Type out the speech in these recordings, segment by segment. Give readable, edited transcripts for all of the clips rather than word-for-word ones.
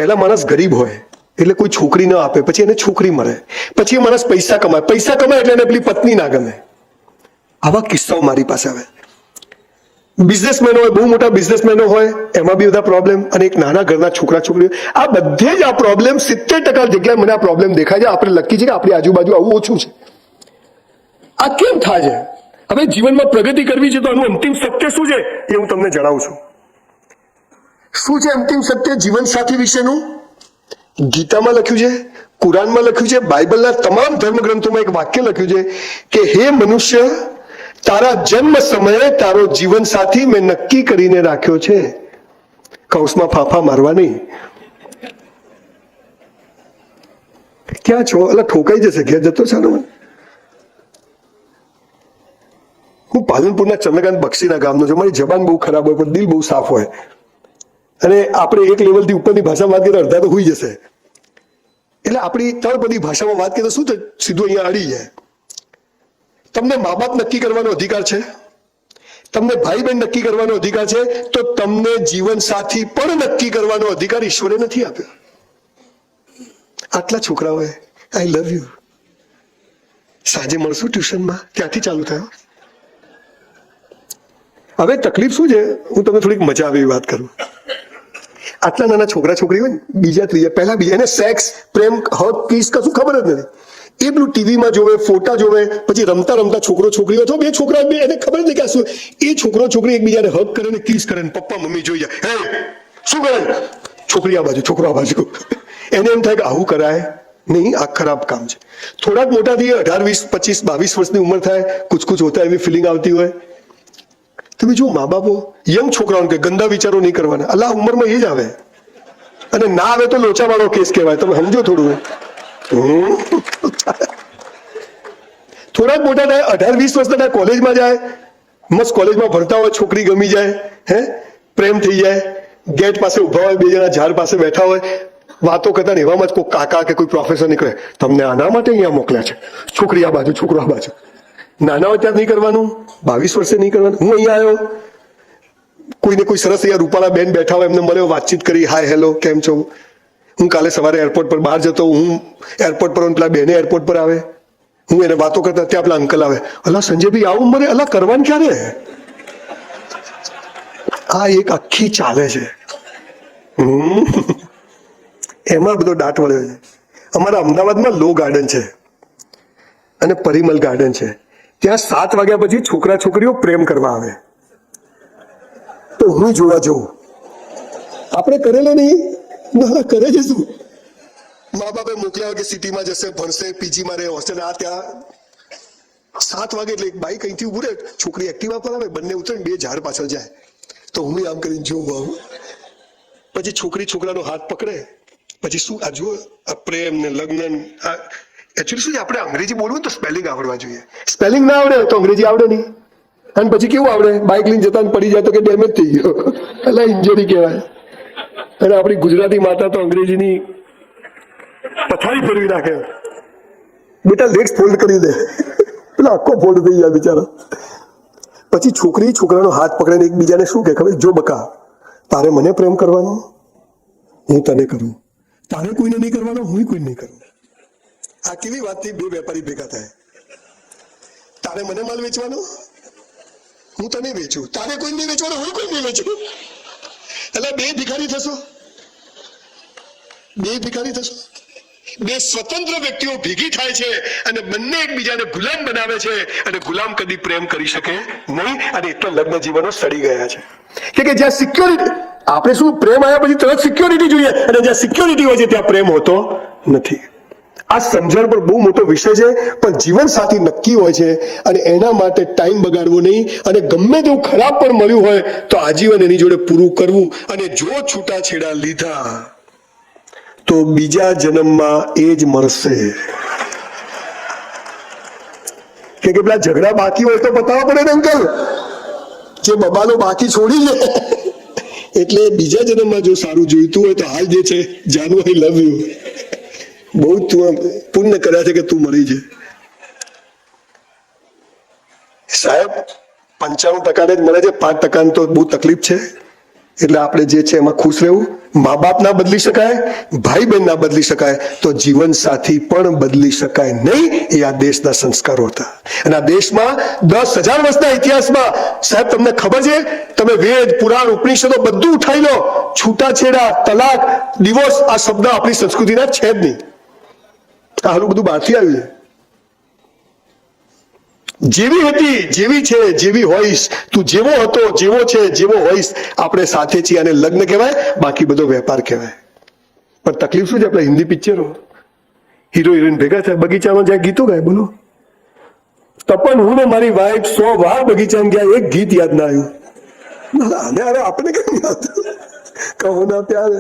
પહેલા માણસ ગરીબ હોય એટલે કોઈ છોકરી ન આપે, પછી એને છોકરી મળે, પછી એ માણસ પૈસા કમાય એટલે એને પેલી પત્ની ના ગમે. આવા કિસ્સાઓ મારી પાસે આવે. બિઝનેસમેન હોય, બહુ મોટા બિઝનેસમેનો હોય, એમાં બી બધા પ્રોબ્લેમ, અને એક નાના ઘરના છોકરા છોકરીઓ, આ બધે જ આ પ્રોબ્લેમ 70% જગ્યાએ મને આ પ્રોબ્લેમ દેખાય છે. આપણે લકી છે કે આપણી આજુબાજુ આવું ઓછું છે. આ કેમ થાય છે? હવે જીવનમાં પ્રગતિ કરવી છે તો આનું અંતિમ સત્ય શું છે એ હું તમને જણાવું છું. શું છે અંતિમ સત્ય જીવનસાથી વિશેનું? ગીતામાં લખ્યું છે, કુરાનમાં લખ્યું છે, બાઇબલના તમામ ધર્મગ્રંથોમાં એક વાક્ય લખ્યું છે કે હે મનુષ્ય, તારા જન્મ સમયે તારો જીવનસાથી મેં નક્કી કરીને રાખ્યો છે. કૌંસમાં ફાંફા મારવા નહીં. ક્યાં છો? એટલે ઠોકાઈ જશે, ઘેર જતો છે ને. હું પાલનપુરના ચંદ્રકાંત બક્ષીના ગામનો છું. મારી જબાન બહુ ખરાબ હોય પણ દિલ બહુ સાફ હોય, અને આપણે એક લેવલથી ઉપરની ભાષામાં વાત કરીએ અડધા તો હોઈ જશે. એટલે આપણી તળપદી ભાષામાં વાત કરીએ તો શું સીધું અહીંયા અડી જાય. તમને મા બાપ નક્કી કરવાનો અધિકાર છે, તમને ભાઈ બહેન નક્કી કરવાનો અધિકાર છે, તો તમને જીવન સાથી પણ નક્કી કરવાનો અધિકાર ઈશ્વરે નથી આપ્યો. આટલા છોકરાઓએ આઈ લવ યુ, સાંજે મળશું ટ્યુશનમાં, ત્યાંથી ચાલુ થયો. હવે તકલીફ શું છે, હું તમને થોડીક મજા આવે એવી વાત કરું. આટલા નાના છોકરા છોકરી હોય ને, બીજા ત્રીજા પહેલા બીજા, એને સેક્સ, પ્રેમ, હક, કિસ કશું ખબર જ નથી. એ પેલું ટીવીમાં જોવે, ફોટા જોવે, પછી રમતા રમતા છોકરો છોકરી અથવા બે છોકરા બે, એને ખબર નથી કે શું. એ છોકરો છોકરી એકબીજાને હક કરે ને કિસ કરે ને પપ્પા મમ્મી જોઈ જાય, હે શું કરે, છોકરી આ બાજુ છોકરો આ બાજુ. એને એમ થાય કે આવું કરાય નહીં, આ ખરાબ કામ છે. થોડાક મોટા થઈએ, 18, 20, 25, 22 વર્ષની ઉંમર થાય, કુછ કુછ હોતા એવી ફિલિંગ આવતી હોય. તમે જુઓ મા બાપો યંગ છોકરાઓને કે ગંદા વિચારો નહીં કરવાના. અલ્લાહ ઉંમરમાં એ જ આવે, અને ના આવે તો લોચાવાળો કેસ કહેવાય. તમે સમજો થોડું. થોડાક મોટા થાય, 18, 20 વર્ષના થાય, કોલેજમાં જાય, મસ્ત કોલેજમાં ભણતા હોય, છોકરી ગમી જાય, હે પ્રેમ થઈ જાય, ગેટ પાસે ઉભા હોય, બે જણા ઝાડ પાસે બેઠા હોય, વાતો કરતા ને એવામાં જ કોઈ કાકા કે કોઈ પ્રોફેસર નીકળે, તમને આના માટે અહીંયા મોકલ્યા છે, છોકરી આ બાજુ છોકરો આ બાજુ. નાના હોય ત્યાં નહીં કરવાનું, 22 વર્ષે નહીં કરવાનું. હું અહીંયા આવ્યો, કોઈને કોઈ સરસ અહીંયા રૂપાળા બેન બેઠા હોય, એમને મળ્યો, વાતચીત કરી, હાય હેલો કેમ છો. હું કાલે સવારે એરપોર્ટ પર બહાર જતો, હું એરપોર્ટ પર પેલા બેને એરપોર્ટ પર આવે, હું એને વાતો કરતા, ત્યાં પેલા અંકલ આવે, અલા સંજયભાઈ આવું મરે, અલા કરવાનું ક્યારે. આ એક આખી ચાલે છે. એમાં બધો દાટ વળ્યો છે. અમારા અમદાવાદમાં લો ગાર્ડન છે અને પરિમલ ગાર્ડન છે. ત્યાં 7 વાગ્યા પછી છોકરા છોકરીઓ પ્રેમ કરવા આવે, તો હું જોવા જઉં. આપણે કરેલો નહીં, ના કરે છે શું. મા બાપે મોકલ્યા કે સિટીમાં જશે, ભણશે, પીજીમાં રહે, હોસ્ટેલ આ ત્યાં. 7 વાગે એટલે એક બાઈક અહીંથી ઉભું રહે, છોકરી એક્ટિવા પર આવે, બંને ઉતરે, બે ઝાડ પાછળ જાય, તો હું આમ કરીને જોઉં આવું. પછી છોકરી છોકરાનો હાથ પકડે, પછી શું આ જુઓ, આ પ્રેમ ને લગ્ન. એકચ્યુઅલી શું છે, આપણે અંગ્રેજી બોલવું તો સ્પેલિંગ આવડવા જોઈએ. સ્પેલિંગ ના આવડે તો અંગ્રેજી આવડે નહીં. અને પછી કેવું આવડે, બાઇક લઈને જતા પડી જાય તો કે ડેમેજ થઈ ગયો, એટલે ઇન્જરી કહેવાય. અને આપણી ગુજરાતી માતા તો અંગ્રેજીની પથારી ફેરવી નાખે. બેટા લેગ્સ ફોલ્ડ કરી દે, પેલા આખો ફોલ્ડ થઈ જાય બિચારા. પછી છોકરી છોકરાનો હાથ પકડીને એકબીજાને શું કહે ખબર, જો બકા તારે મને પ્રેમ કરવાનો, હું તને કરું, તારે કોઈને નહીં કરવાનો, હું કોઈને નહીં કરું. આ કેવી વાતથી બે વેપારી ભેગા થાય. તારે મને માલ વેચવાનો, હું તને વેચું, તારે કોઈ નહીં વેચવાનો, હું કોઈ નહીં વેચું. એટલે બે ભિખારી થશો, બે ભિખારી થશો. બે સ્વતંત્ર વ્યક્તિઓ ભેગી થાય છે અને બંને એકબીજાને ગુલામ બનાવે છે, અને ગુલામ કદી પ્રેમ કરી શકે નહીં. અને એટલા લગ્ન જીવનો સડી ગયા છે કે જ્યાં સિક્યોરિટી, આપણે શું પ્રેમ આવ્યા પછી તરત સિક્યોરિટી જોઈએ, અને જ્યાં સિક્યોરિટી હોય છે ત્યાં પ્રેમ હોતો નથી. આ સમજણ પર બહુ મોટો વિષય છે, પણ જીવન સાથી નક્કી હોય છે, અને એના માટે ટાઈમ બગાડવો નહીં. અને ગમે તેવું ખરાબ પણ મળ્યું હોય તો આજીવન એની જોડે પૂરું કરવું. અને જો છૂટાછેડા લીધા તો બીજા જન્મમાં એ જ મળશે. કે પેલા ઝઘડા બાકી હોય તો બતાવવા પડે ને અંકલ, જે બબાલો બાકી છોડી લે. એટલે બીજા જન્મમાં જો સારું જોઈતું હોય તો હાલ જે છે, જાનુ આઈ લવ યુ, બહુ તું પુણ્ય કર્યા છે કે તું મળી છે. સાહેબ 95% જ મળે છે, 5% તો બહુ તકલીફ છે. એટલે આપણે જે છે એમાં ખુશ રહેવું. મા બાપ ના બદલી શકાય, ભાઈ બહેન ના બદલી શકાય, તો જીવન સાથી પણ બદલી શકાય નહીં. એ આ દેશના સંસ્કારો હતા. અને આ દેશમાં 10,000 વર્ષના ઇતિહાસમાં સાહેબ તમને ખબર છે, તમે વેદ પુરાણ ઉપનિષદો બધું ઉઠાઈ લો, છૂટાછેડા, તલાક, ડિવોર્સ આ શબ્દ આપણી સંસ્કૃતિના છે જ નહીં. આ હાલું બધું બહારથી આવ્યું છે. જેવી હતી જેવી છે જેવી હોઈશ, તું જેવો હતો જેવો છે જેવો હોઈશ, આપણે સાથે છીએ. અને લગ્ન કહેવાય, બાકી બધો વેપાર કહેવાય. પણ તકલીફ શું છે, આપણે હિન્દી પિક્ચરો હીરો હિરોઈન ભેગા થાય, બગીચામાં જાય ગીતો ગાય. બોલો, તપન હું ને મારી વાઈફ 100 વાર બગીચામાં ગયા, એક ગીત યાદ ના આવ્યું. અરે આપણે કેમ યાદ કહો ના પ્યાર.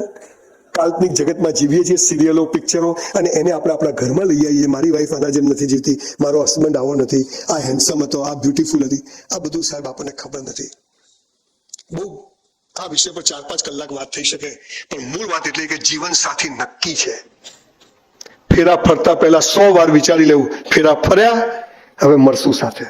કાલ્પનિક જગતમાં જીવીએ છીએ, સિરિયલો, પિક્ચરો, અને એને આપણે આપણા ઘરમાં લઈ આવીએ. મારી વાઈફ આના જેમ નથી જીવતી, મારો હસબન્ડ આવો નથી, આ હેન્ડસમ હતો, આ બ્યુટીફુલ હતી. આ બધું સાહેબ આપણને ખબર નથી. બહુ આ વિષય પર 4-5 કલાક વાત થઈ શકે, પણ મૂળ વાત એટલી કે જીવન સાથી નક્કી છે. ફેરા ફરતા પહેલા 100 વાર વિચારી લેવું, ફેરા ફર્યા, હવે મળશું સાથે.